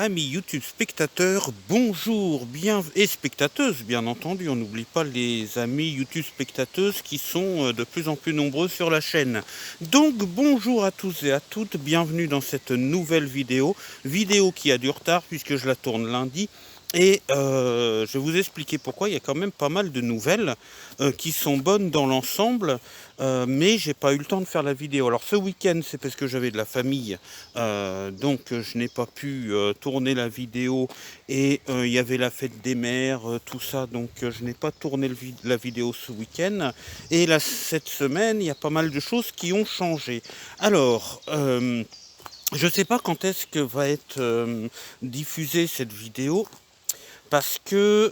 amis YouTube spectateurs, bonjour, et spectateuses bien entendu, on n'oublie pas les amis YouTube spectateuses qui sont de plus en plus nombreux sur la chaîne. Donc bonjour à tous et à toutes, bienvenue dans cette nouvelle vidéo qui a du retard puisque je la tourne lundi. Et je vais vous expliquer pourquoi. Il y a quand même pas mal de nouvelles qui sont bonnes dans l'ensemble, mais j'ai pas eu le temps de faire la vidéo. Alors ce week-end, c'est parce que j'avais de la famille, donc je n'ai pas pu tourner la vidéo, et il y avait la fête des mères, tout ça, donc je n'ai pas tourné la vidéo ce week-end. Et là, cette semaine, il y a pas mal de choses qui ont changé. Alors, je ne sais pas quand est-ce que va être diffusée cette vidéo. Parce que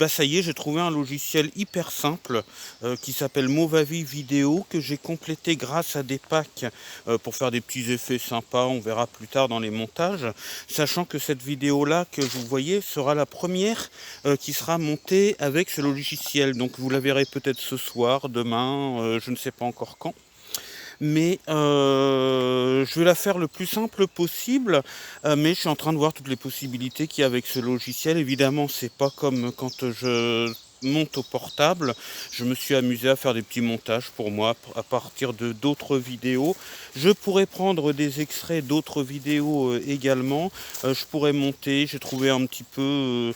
ça y est, j'ai trouvé un logiciel hyper simple qui s'appelle Movavi Vidéo, que j'ai complété grâce à des packs pour faire des petits effets sympas. On verra plus tard dans les montages, sachant que cette vidéo là que vous voyez sera la première qui sera montée avec ce logiciel. Donc vous la verrez peut-être ce soir, demain, je ne sais pas encore quand. Mais je vais la faire le plus simple possible, mais je suis en train de voir toutes les possibilités qu'il y a avec ce logiciel. Évidemment, c'est pas comme quand je monte au portable. Je me suis amusé à faire des petits montages pour moi à partir de d'autres vidéos. Je pourrais prendre des extraits d'autres vidéos également. Je pourrais monter. J'ai trouvé un petit peu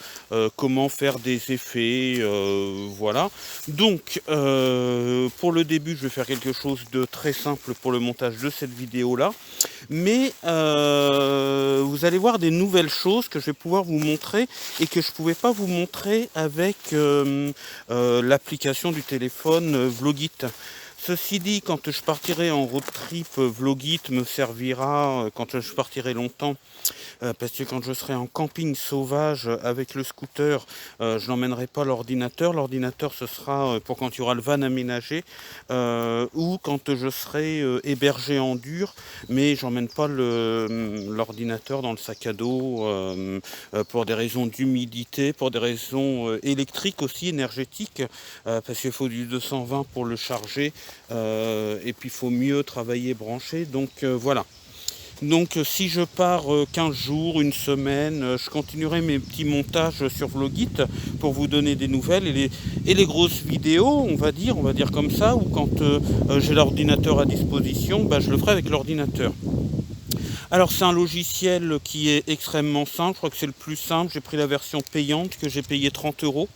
comment faire des effets, voilà. Donc pour le début, je vais faire quelque chose de très simple pour le montage de cette vidéo là, mais vous allez voir des nouvelles choses que je vais pouvoir vous montrer et que je ne pouvais pas vous montrer avec l'application du téléphone Vlogit. Ceci dit, quand je partirai en road trip, Vlogit me servira quand je partirai longtemps, parce que quand je serai en camping sauvage avec le scooter, je n'emmènerai pas l'ordinateur. L'ordinateur, ce sera pour quand il y aura le van aménagé, ou quand je serai hébergé en dur, mais j'emmène pas l'ordinateur dans le sac à dos pour des raisons d'humidité, pour des raisons électriques aussi, énergétiques, parce qu'il faut du 220 pour le charger, et puis il faut mieux travailler branché, donc voilà. Donc si je pars 15 jours, une semaine, je continuerai mes petits montages sur Vlogit pour vous donner des nouvelles, et les grosses vidéos, on va dire comme ça, ou quand j'ai l'ordinateur à disposition, je le ferai avec l'ordinateur. Alors c'est un logiciel qui est extrêmement simple, je crois que c'est le plus simple. J'ai pris la version payante que j'ai payé 30 €.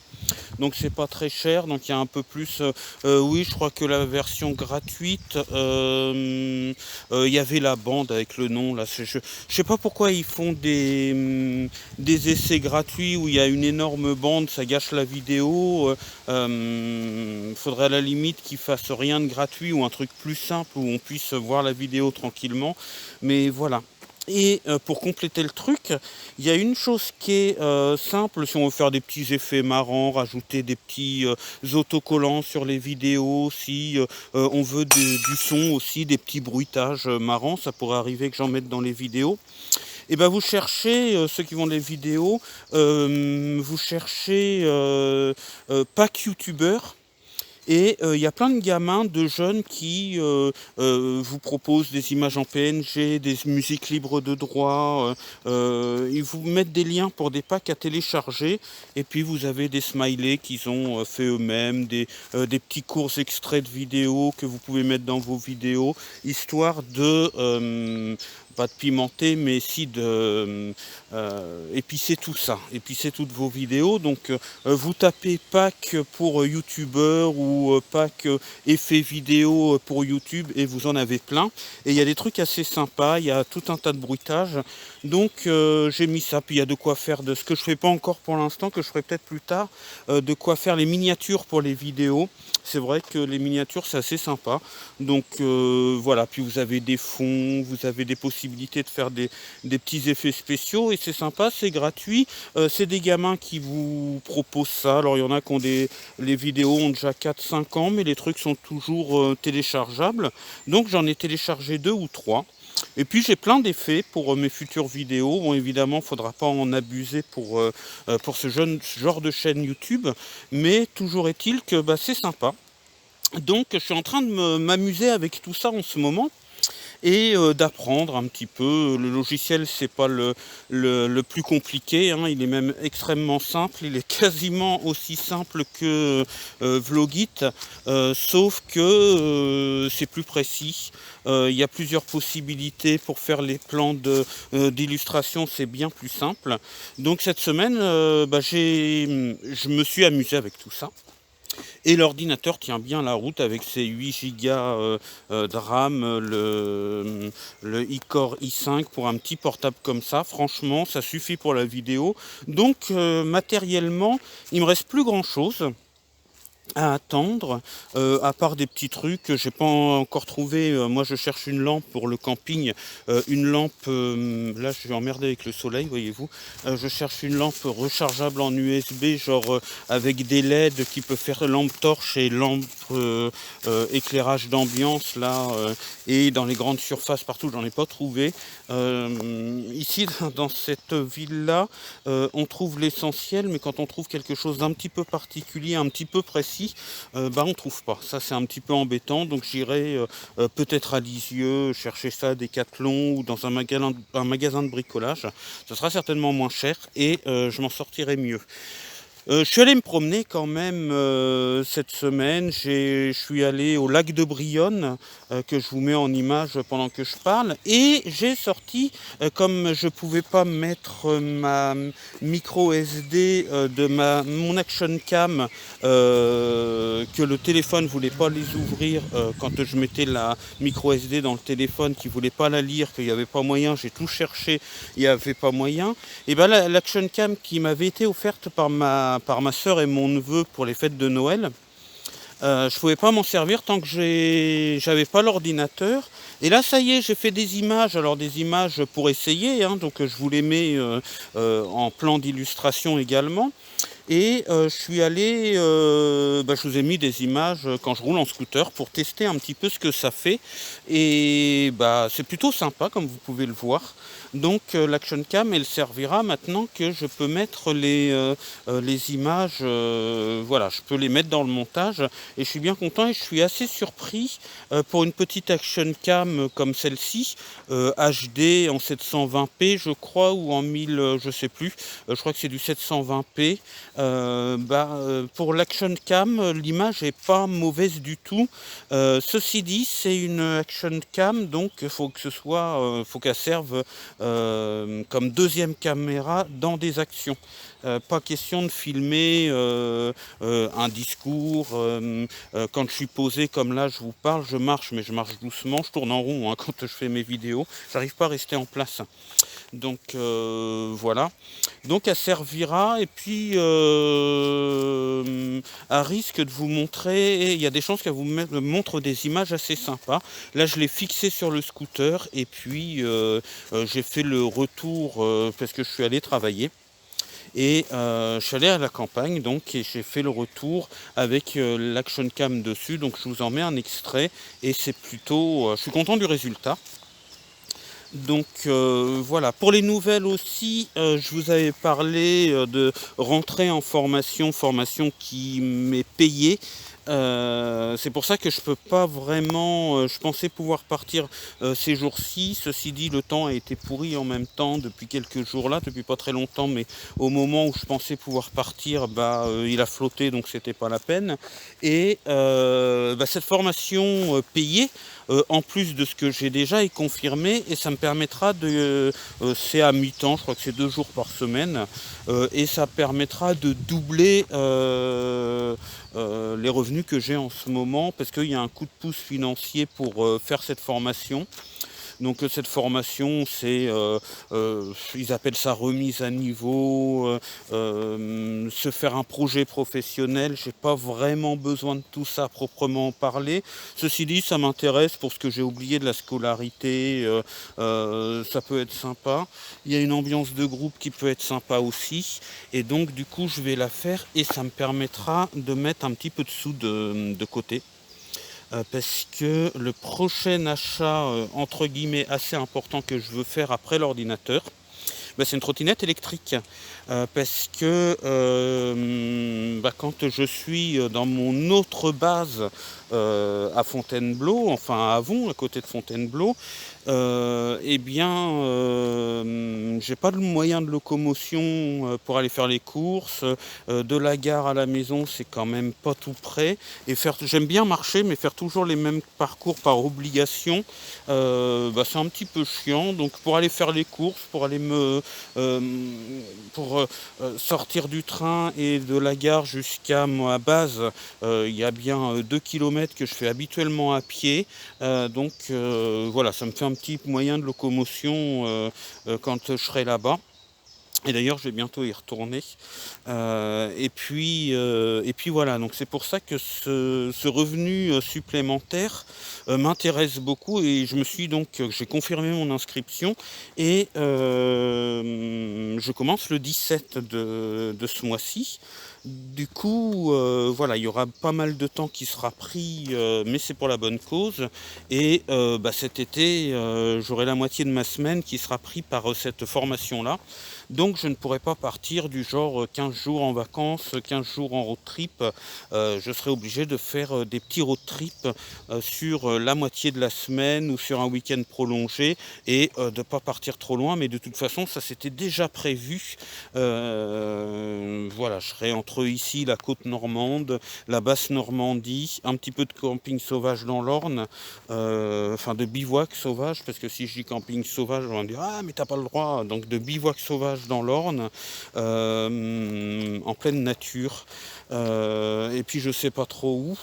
Donc c'est pas très cher, donc il y a un peu plus. Oui, je crois que la version gratuite, il y avait la bande avec le nom là. Je sais pas pourquoi ils font des essais gratuits où il y a une énorme bande, ça gâche la vidéo. Faudrait à la limite qu'ils fassent rien de gratuit ou un truc plus simple où on puisse voir la vidéo tranquillement. Mais voilà. Et pour compléter le truc, il y a une chose qui est simple, si on veut faire des petits effets marrants, rajouter des petits autocollants sur les vidéos, si on veut du son aussi, des petits bruitages marrants, ça pourrait arriver que j'en mette dans les vidéos. Et vous cherchez, ceux qui vont les vidéos, vous cherchez pack youtubeur. Et il y a plein de gamins, de jeunes qui vous proposent des images en PNG, des musiques libres de droit. Ils vous mettent des liens pour des packs à télécharger. Et puis vous avez des smileys qu'ils ont fait eux-mêmes, des petits courts extraits de vidéos que vous pouvez mettre dans vos vidéos, histoire de... pas de pimenter, mais si de épicer tout ça, épicer toutes vos vidéos. Donc vous tapez pack pour youtubeur ou pack effet vidéo pour YouTube et vous en avez plein. Et il y a des trucs assez sympas, il y a tout un tas de bruitages. Donc j'ai mis ça, puis il y a de quoi faire de ce que je fais pas encore pour l'instant, que je ferai peut-être plus tard, de quoi faire les miniatures pour les vidéos. C'est vrai que les miniatures c'est assez sympa. Donc voilà, puis vous avez des fonds, vous avez des possibilités de faire des petits effets spéciaux, et c'est sympa, c'est gratuit. C'est des gamins qui vous proposent ça. Alors il y en a qui ont les vidéos ont déjà 4-5 ans, mais les trucs sont toujours téléchargeables. Donc j'en ai téléchargé 2 ou 3. Et puis j'ai plein d'effets pour mes futures vidéos. Bon, évidemment, il ne faudra pas en abuser pour ce genre de chaîne YouTube, mais toujours est-il que c'est sympa. Donc je suis en train de m'amuser avec tout ça en ce moment. et d'apprendre un petit peu. Le logiciel, c'est pas le plus compliqué, hein, il est même extrêmement simple, il est quasiment aussi simple que Vlogit, sauf que c'est plus précis. Il y a plusieurs possibilités pour faire les plans d'illustration, c'est bien plus simple. Donc cette semaine, je me suis amusé avec tout ça. Et l'ordinateur tient bien la route avec ses 8 Go de RAM, le iCore i5 pour un petit portable comme ça. Franchement, ça suffit pour la vidéo. Donc matériellement, il me reste plus grand chose à attendre, à part des petits trucs que j'ai pas encore trouvé. Moi je cherche une lampe pour le camping, une lampe, là je suis emmerdé avec le soleil, voyez-vous. Je cherche une lampe rechargeable en USB, genre avec des LED qui peut faire lampe torche et lampe éclairage d'ambiance là, et dans les grandes surfaces partout, j'en ai pas trouvé. Ici dans cette ville là, on trouve l'essentiel, mais quand on trouve quelque chose d'un petit peu particulier, un petit peu précis, on trouve pas. Ça c'est un petit peu embêtant, donc j'irai peut-être à Lisieux chercher ça à Decathlon ou dans un magasin de bricolage. Ça sera certainement moins cher et je m'en sortirai mieux. Je suis allé me promener quand même cette semaine. Je suis allé au lac de Brionne, que je vous mets en image pendant que je parle. Et j'ai sorti, comme je ne pouvais pas mettre ma micro SD de mon Action Cam, que le téléphone ne voulait pas les ouvrir quand je mettais la micro SD dans le téléphone, qui ne voulait pas la lire, qu'il n'y avait pas moyen. J'ai tout cherché, il n'y avait pas moyen. Et bien l'Action Cam qui m'avait été offerte par ma soeur et mon neveu pour les fêtes de Noël, je ne pouvais pas m'en servir tant que j'avais pas l'ordinateur. Et là ça y est, j'ai fait des images, alors des images pour essayer, hein, donc je vous les mets en plan d'illustration également. Et je suis allé, je vous ai mis des images quand je roule en scooter pour tester un petit peu ce que ça fait. Et c'est plutôt sympa comme vous pouvez le voir. Donc l'Action Cam, elle servira maintenant que je peux mettre les images, voilà, je peux les mettre dans le montage. Et je suis bien content et je suis assez surpris pour une petite Action Cam comme celle-ci, HD en 720p je crois, ou en 1000, je sais plus, je crois que c'est du 720p. Pour l'Action Cam, l'image est pas mauvaise du tout. Ceci dit, c'est une Action Cam, donc il faut que ce soit, faut qu'elle serve comme deuxième caméra dans des actions. Pas question de filmer un discours. Quand je suis posé comme là, je vous parle, je marche, mais je marche doucement, je tourne en rond hein, quand je fais mes vidéos. J'arrive pas à rester en place. Donc voilà. Donc elle servira et puis à risque de vous montrer, il y a des chances qu'elle vous montre des images assez sympas. Là je l'ai fixé sur le scooter et puis j'ai fait le retour parce que je suis allé travailler. Et je suis allé à la campagne donc et j'ai fait le retour avec l'Action Cam dessus. Donc je vous en mets un extrait et c'est plutôt, je suis content du résultat. Donc voilà, pour les nouvelles aussi, je vous avais parlé de rentrer en formation qui m'est payée. C'est pour ça que je peux pas vraiment, je pensais pouvoir partir ces jours-ci. Ceci dit, le temps a été pourri en même temps depuis quelques jours là, depuis pas très longtemps, mais au moment où je pensais pouvoir partir, il a flotté, donc c'était pas la peine. Et cette formation payée, en plus de ce que j'ai déjà, est confirmée et ça me permettra de, c'est à mi-temps, je crois que c'est 2 jours par semaine, et ça permettra de doubler les revenus que j'ai en ce moment, parce qu'il y a un coup de pouce financier pour faire cette formation. Donc cette formation, c'est, ils appellent ça remise à niveau, se faire un projet professionnel. J'ai pas vraiment besoin de tout ça proprement parler. Ceci dit, ça m'intéresse pour ce que j'ai oublié de la scolarité, ça peut être sympa. Il y a une ambiance de groupe qui peut être sympa aussi. Et donc du coup, je vais la faire et ça me permettra de mettre un petit peu de sous de côté. Parce que le prochain achat entre guillemets assez important que je veux faire après l'ordinateur, c'est une trottinette électrique. Parce que quand je suis dans mon autre base à Fontainebleau, enfin à Avon, à côté de Fontainebleau, j'ai pas de moyen de locomotion pour aller faire les courses. De la gare à la maison, c'est quand même pas tout près. Et j'aime bien marcher, mais faire toujours les mêmes parcours par obligation, c'est un petit peu chiant. Donc pour aller faire les courses, pour aller sortir du train et de la gare jusqu'à ma base, il y a bien 2 kilomètres que je fais habituellement à pied. Voilà, ça me fait un petit moyen de locomotion quand je serai là-bas. Et d'ailleurs, je vais bientôt y retourner. Et puis voilà, donc c'est pour ça que ce revenu supplémentaire m'intéresse beaucoup, et j'ai confirmé mon inscription, et je commence le 17 de ce mois-ci. Du coup, voilà, il y aura pas mal de temps qui sera pris, mais c'est pour la bonne cause. Et cet été, j'aurai la moitié de ma semaine qui sera pris par cette formation-là. Donc je ne pourrai pas partir du genre 15 jours en vacances, 15 jours en road trip. Je serai obligé de faire des petits road trips sur la moitié de la semaine ou sur un week-end prolongé, et de ne pas partir trop loin. Mais de toute façon, ça c'était déjà prévu. Voilà, je serai entre ici, la côte normande, la basse Normandie, un petit peu de camping sauvage dans l'Orne, de bivouac sauvage, parce que si je dis camping sauvage, on va me dire ah mais t'as pas le droit. Donc de bivouac sauvage dans l'Orne, en pleine nature, et puis je sais pas trop où.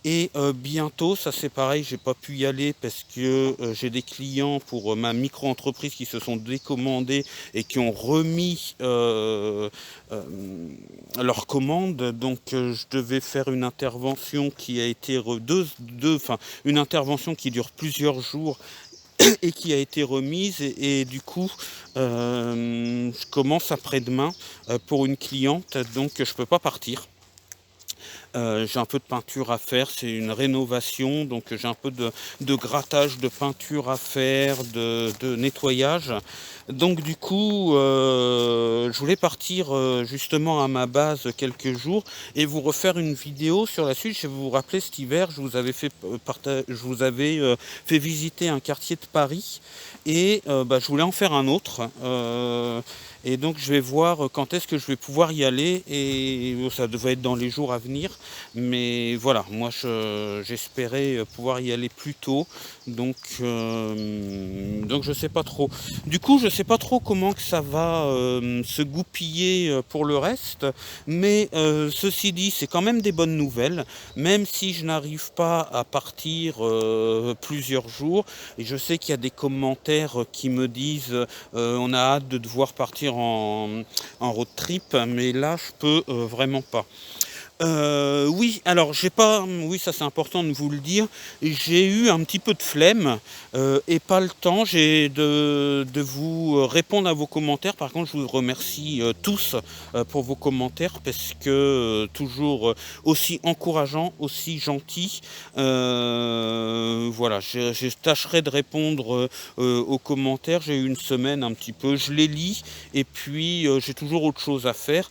Et bientôt, ça c'est pareil, j'ai pas pu y aller parce que j'ai des clients pour ma micro-entreprise qui se sont décommandés et qui ont remis leur commande. Donc je devais faire une intervention qui a été une intervention qui dure plusieurs jours et qui a été remise, et du coup je commence après-demain pour une cliente, donc je peux pas partir. J'ai un peu de peinture à faire, c'est une rénovation, donc j'ai un peu de grattage, de peinture à faire, de nettoyage. Donc du coup, je voulais partir justement à ma base quelques jours et vous refaire une vidéo sur la suite. Je vais vous rappeler, cet hiver, je vous avais fait visiter un quartier de Paris, et je voulais en faire un autre. Et donc je vais voir quand est-ce que je vais pouvoir y aller, et ça devait être dans les jours à venir. Mais voilà, moi j'espérais pouvoir y aller plus tôt, donc je sais pas trop. Du coup, je sais pas trop comment que ça va se goupiller pour le reste, mais ceci dit, c'est quand même des bonnes nouvelles, même si je n'arrive pas à partir plusieurs jours. Et je sais qu'il y a des commentaires qui me disent on a hâte de devoir partir en road trip, mais là je peux vraiment pas. Oui, alors oui, ça c'est important de vous le dire, j'ai eu un petit peu de flemme et pas le temps de vous répondre à vos commentaires. Par contre, je vous remercie tous pour vos commentaires, parce que toujours aussi encourageant, aussi gentil. Voilà, je tâcherai de répondre aux commentaires. J'ai eu une semaine un petit peu, je les lis, et puis j'ai toujours autre chose à faire.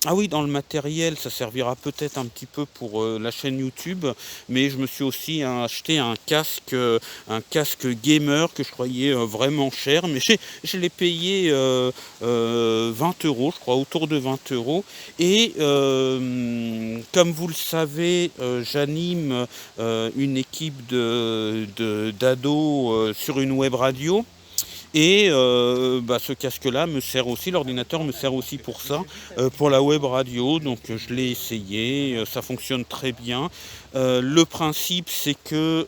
Ah oui, dans le matériel, ça servira peut-être un petit peu pour la chaîne YouTube, mais je me suis aussi acheté un casque gamer que je croyais vraiment cher, mais je l'ai payé 20 euros, je crois, autour de 20 euros. Et comme vous le savez, j'anime une équipe d'ados sur une web radio. Et ce casque-là me sert aussi, l'ordinateur me sert aussi pour ça, pour la web radio. Donc je l'ai essayé, ça fonctionne très bien. Le principe, c'est que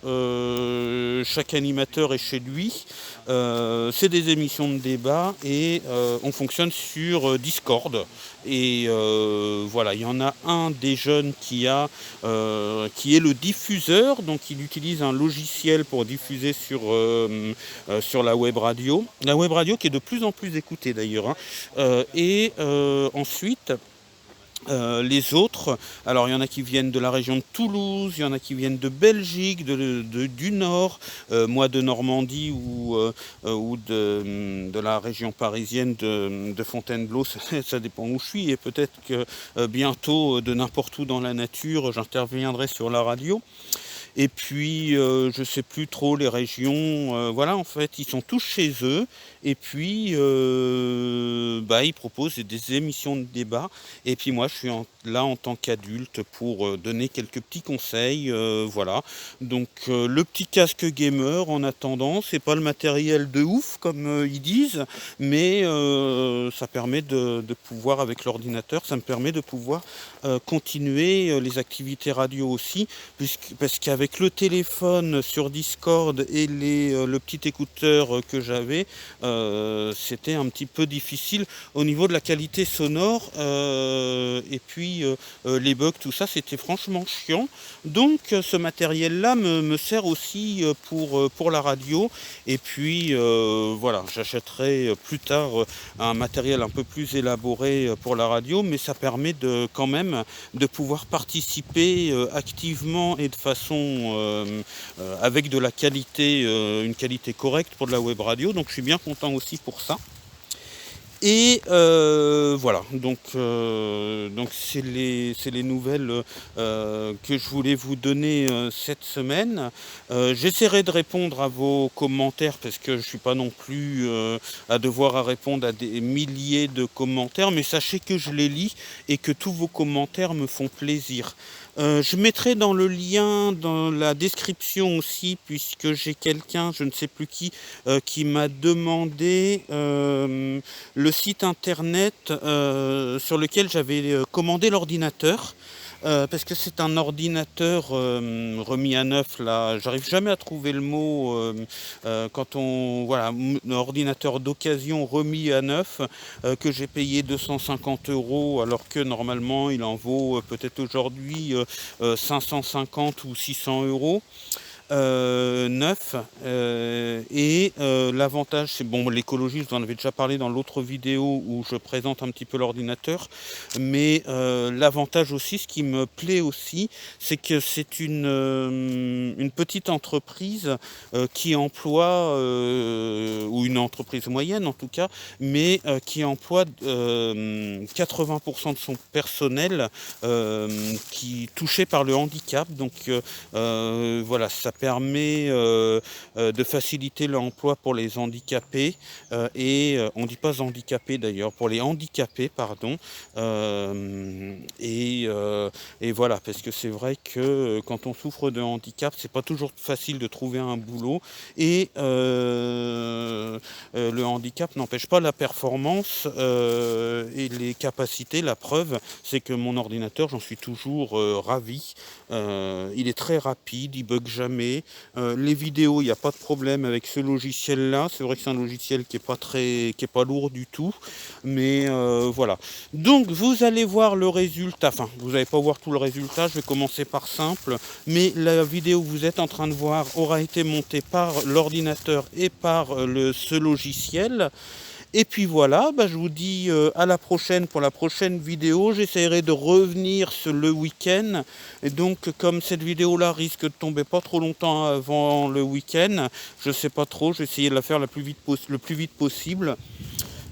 chaque animateur est chez lui. C'est des émissions de débat, et on fonctionne sur Discord. Et voilà, il y en a un des jeunes qui est le diffuseur, donc il utilise un logiciel pour diffuser sur la web radio. La web radio qui est de plus en plus écoutée d'ailleurs, hein. Ensuite, Les autres, alors il y en a qui viennent de la région de Toulouse, il y en a qui viennent de Belgique, du Nord, moi de Normandie ou de la région parisienne de Fontainebleau, ça dépend où je suis, et peut-être que bientôt de n'importe où dans la nature, j'interviendrai sur la radio. Et puis, je sais plus trop les régions, voilà, en fait, ils sont tous chez eux et puis, bah, ils proposent des émissions de débat et puis moi, je suis là en tant qu'adulte pour, donner quelques petits conseils, voilà. Donc, le petit casque gamer en attendant, c'est pas le matériel de ouf comme, ils disent, mais, ça permet de pouvoir avec l'ordinateur, ça me permet de pouvoir, continuer, les activités radio aussi parce qu'avec le téléphone sur Discord et le petit écouteur que j'avais, c'était un petit peu difficile au niveau de la qualité sonore. Et puis les bugs, tout ça, c'était franchement chiant. Donc ce matériel-là me sert aussi pour la radio. Et puis voilà, j'achèterai plus tard un matériel un peu plus élaboré pour la radio, mais ça permet quand même de pouvoir participer activement et de façon avec de la qualité, une qualité correcte pour de la web radio. Donc je suis bien content aussi pour ça. Et voilà, donc c'est les nouvelles que je voulais vous donner cette semaine. J'essaierai de répondre à vos commentaires parce que je ne suis pas non plus à répondre à des milliers de commentaires, mais sachez que je les lis et que tous vos commentaires me font plaisir. Je mettrai dans le lien, dans la description aussi, puisque j'ai quelqu'un, je ne sais plus qui m'a demandé le site internet sur lequel j'avais commandé l'ordinateur. Parce que c'est un ordinateur remis à neuf là, j'arrive jamais à trouver le mot quand on voilà, un ordinateur d'occasion remis à neuf que j'ai payé 250 € alors que normalement il en vaut peut-être aujourd'hui 550 ou 600 € neuf. Et l'avantage, c'est bon, l'écologie, je vous en avais déjà parlé dans l'autre vidéo où je présente un petit peu l'ordinateur, mais l'avantage aussi, ce qui me plaît aussi, c'est que c'est une petite entreprise qui emploie, ou une entreprise moyenne en tout cas, mais qui emploie 80% de son personnel qui est touché par le handicap. Donc voilà, ça permet de faciliter l'emploi pour les handicapés on ne dit pas handicapés d'ailleurs, pour les handicapés, pardon. Et voilà, parce que c'est vrai que quand on souffre de handicap, c'est pas toujours facile de trouver un boulot et le handicap n'empêche pas la performance et les capacités. La preuve, c'est que mon ordinateur, j'en suis toujours ravi. Il est très rapide, il bug jamais. Les vidéos, il n'y a pas de problème avec ce logiciel-là. C'est vrai que c'est un logiciel qui est pas lourd du tout, mais voilà. Donc vous allez voir le résultat. Enfin, vous n'allez pas voir tout le résultat. Je vais commencer par simple, mais la vidéo que vous êtes en train de voir aura été montée par l'ordinateur et par ce logiciel. Et puis voilà, bah, je vous dis à la prochaine pour la prochaine vidéo. J'essaierai de revenir le week-end. Et donc, comme cette vidéo-là risque de tomber pas trop longtemps avant le week-end, je sais pas trop, je vais essayer de la faire le plus vite possible.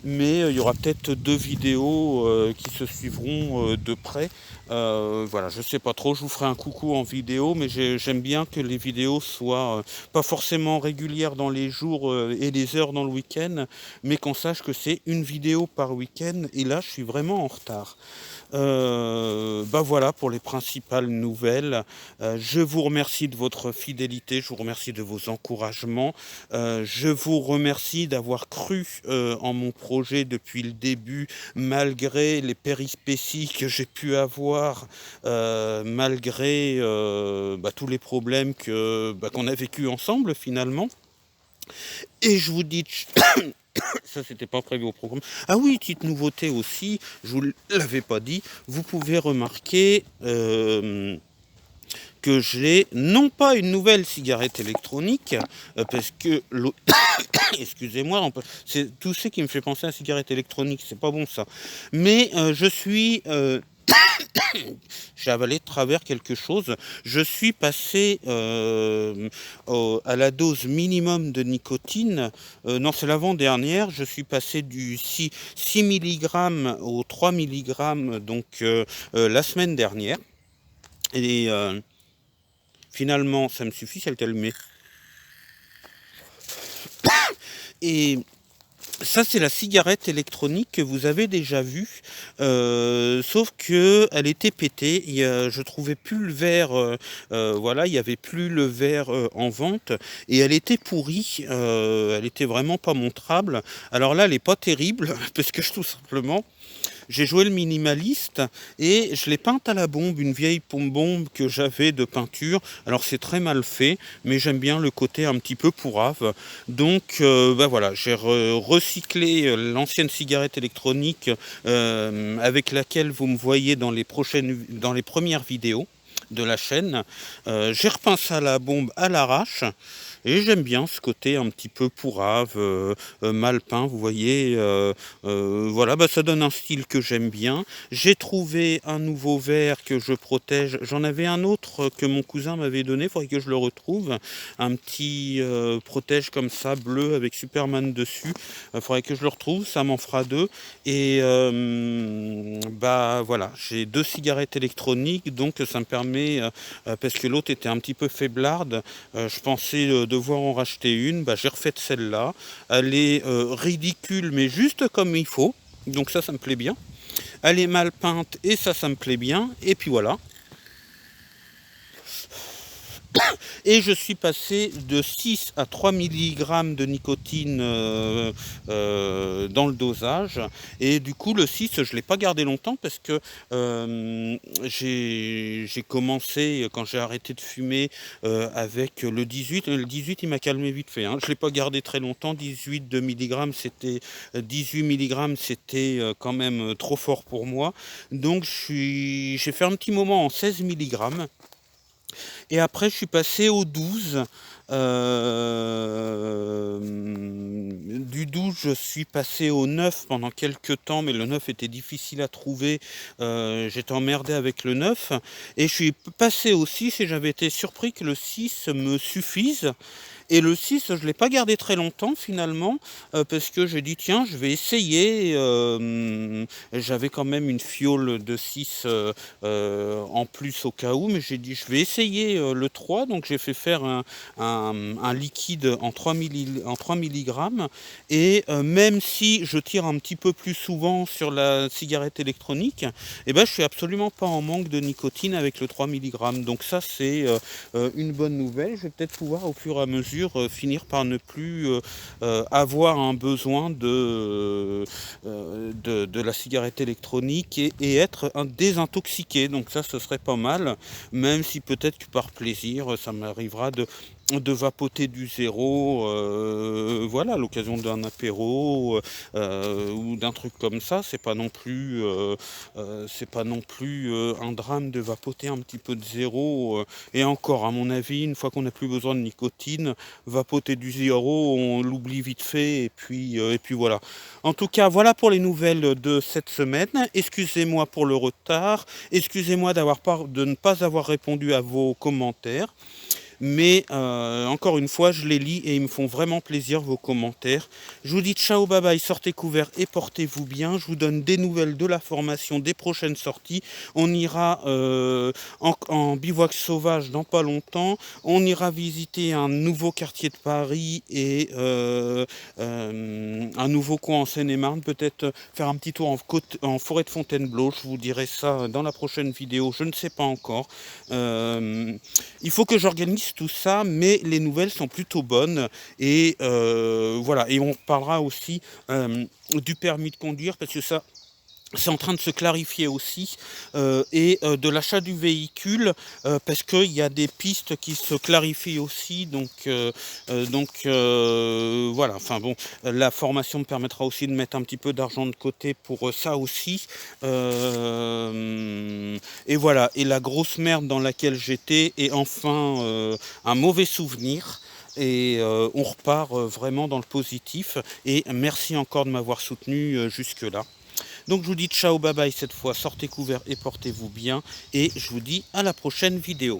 Mais il y aura peut-être 2 vidéos qui se suivront de près. Voilà, je sais pas trop, je vous ferai un coucou en vidéo, mais j'aime bien que les vidéos soient pas forcément régulières dans les jours et les heures dans le week-end, mais qu'on sache que c'est une vidéo par week-end, et là je suis vraiment en retard. Bah voilà pour les principales nouvelles. Je vous remercie de votre fidélité, je vous remercie de vos encouragements, je vous remercie d'avoir cru en mon projet depuis le début, malgré les périspéties que j'ai pu avoir, malgré tous les problèmes qu'on a vécu ensemble finalement. Et je vous dis ça, c'était pas prévu au programme. Ah oui, petite nouveauté aussi, je vous l'avais pas dit, vous pouvez remarquer que j'ai non pas une nouvelle cigarette électronique, parce que excusez-moi, c'est tout ce qui me fait penser à cigarette électronique, c'est pas bon ça. Mais je suis j'ai avalé de travers quelque chose. Je suis passé à la dose minimum de nicotine. Non, c'est l'avant-dernière. Je suis passé du 6 mg au 3 mg donc la semaine dernière. Et finalement, ça me suffit, c'est le calmer. Et ça, c'est la cigarette électronique que vous avez déjà vue, sauf que elle était pétée. Je trouvais plus le verre, voilà, il y avait plus le verre en vente et elle était pourrie. Elle était vraiment pas montrable. Alors là, elle est pas terrible parce que tout simplement, j'ai joué le minimaliste et je l'ai peinte à la bombe, une vieille bombe que j'avais de peinture. Alors c'est très mal fait, mais j'aime bien le côté un petit peu pourrave. Donc bah voilà, j'ai recyclé l'ancienne cigarette électronique avec laquelle vous me voyez dans les premières vidéos de la chaîne. J'ai repeint ça à la bombe à l'arrache. Et j'aime bien ce côté un petit peu pourrave, mal peint, vous voyez. Voilà, bah, ça donne un style que j'aime bien. J'ai trouvé un nouveau verre que je protège. J'en avais un autre que mon cousin m'avait donné, il faudrait que je le retrouve. Un petit protège comme ça, bleu, avec Superman dessus. Il faudrait que je le retrouve, ça m'en fera deux. Et bah voilà, j'ai 2 cigarettes électroniques, donc ça me permet, parce que l'autre était un petit peu faiblarde, je pensais devoir en racheter une, bah, j'ai refait celle-là. Elle est ridicule, mais juste comme il faut, donc ça me plaît bien. Elle est mal peinte et ça me plaît bien, et puis voilà. Et je suis passé de 6 à 3 mg de nicotine dans le dosage. Et du coup, le 6, je ne l'ai pas gardé longtemps parce que j'ai commencé, quand j'ai arrêté de fumer, avec le 18. Le 18, il m'a calmé vite fait. Hein. Je ne l'ai pas gardé très longtemps. 18 de mg, c'était 18 mg, c'était quand même trop fort pour moi. Donc, j'ai fait un petit moment en 16 mg. Et après, je suis passé au 12. Du 12, je suis passé au 9 pendant quelques temps, mais le 9 était difficile à trouver. J'étais emmerdé avec le 9. Et je suis passé au 6 et j'avais été surpris que le 6 me suffise. Et le 6, je ne l'ai pas gardé très longtemps finalement, parce que j'ai dit tiens, je vais essayer. J'avais quand même une fiole de 6 en plus au cas où, mais j'ai dit je vais essayer le 3, donc j'ai fait faire un liquide en 3 mg. Et même si je tire un petit peu plus souvent sur la cigarette électronique, eh ben, je suis absolument pas en manque de nicotine avec le 3 mg. Donc ça, c'est une bonne nouvelle. Je vais peut-être pouvoir au fur et à mesure finir par ne plus avoir un besoin de la cigarette électronique et être désintoxiqué. Donc ça, ce serait pas mal, même si peut-être que par plaisir, ça m'arrivera de vapoter du zéro, voilà, à l'occasion d'un apéro ou d'un truc comme ça. C'est pas non plus un drame de vapoter un petit peu de zéro. Et encore, à mon avis, une fois qu'on n'a plus besoin de nicotine, vapoter du zéro, on l'oublie vite fait. Et puis voilà. En tout cas, voilà pour les nouvelles de cette semaine. Excusez-moi pour le retard. Excusez-moi de ne pas avoir répondu à vos commentaires. Mais encore une fois, je les lis et ils me font vraiment plaisir, vos commentaires. Je vous dis ciao, bye bye, sortez couverts et portez-vous bien. Je vous donne des nouvelles de la formation, des prochaines sorties. On ira en bivouac sauvage dans pas longtemps. On ira visiter un nouveau quartier de Paris et un nouveau coin en Seine-et-Marne. Peut-être faire un petit tour en forêt de Fontainebleau. Je vous dirai ça dans la prochaine vidéo. Je ne sais pas encore. Il faut que j'organise tout ça, mais les nouvelles sont plutôt bonnes. Et voilà. Et on parlera aussi du permis de conduire, parce que ça, c'est en train de se clarifier aussi, et de l'achat du véhicule, parce qu'il y a des pistes qui se clarifient aussi, donc voilà, enfin bon, la formation me permettra aussi de mettre un petit peu d'argent de côté pour ça aussi, et voilà, et la grosse merde dans laquelle j'étais est enfin un mauvais souvenir. Et on repart vraiment dans le positif, et merci encore de m'avoir soutenu jusque là. Donc je vous dis ciao, bye bye cette fois, sortez couverts et portez-vous bien. Et je vous dis à la prochaine vidéo.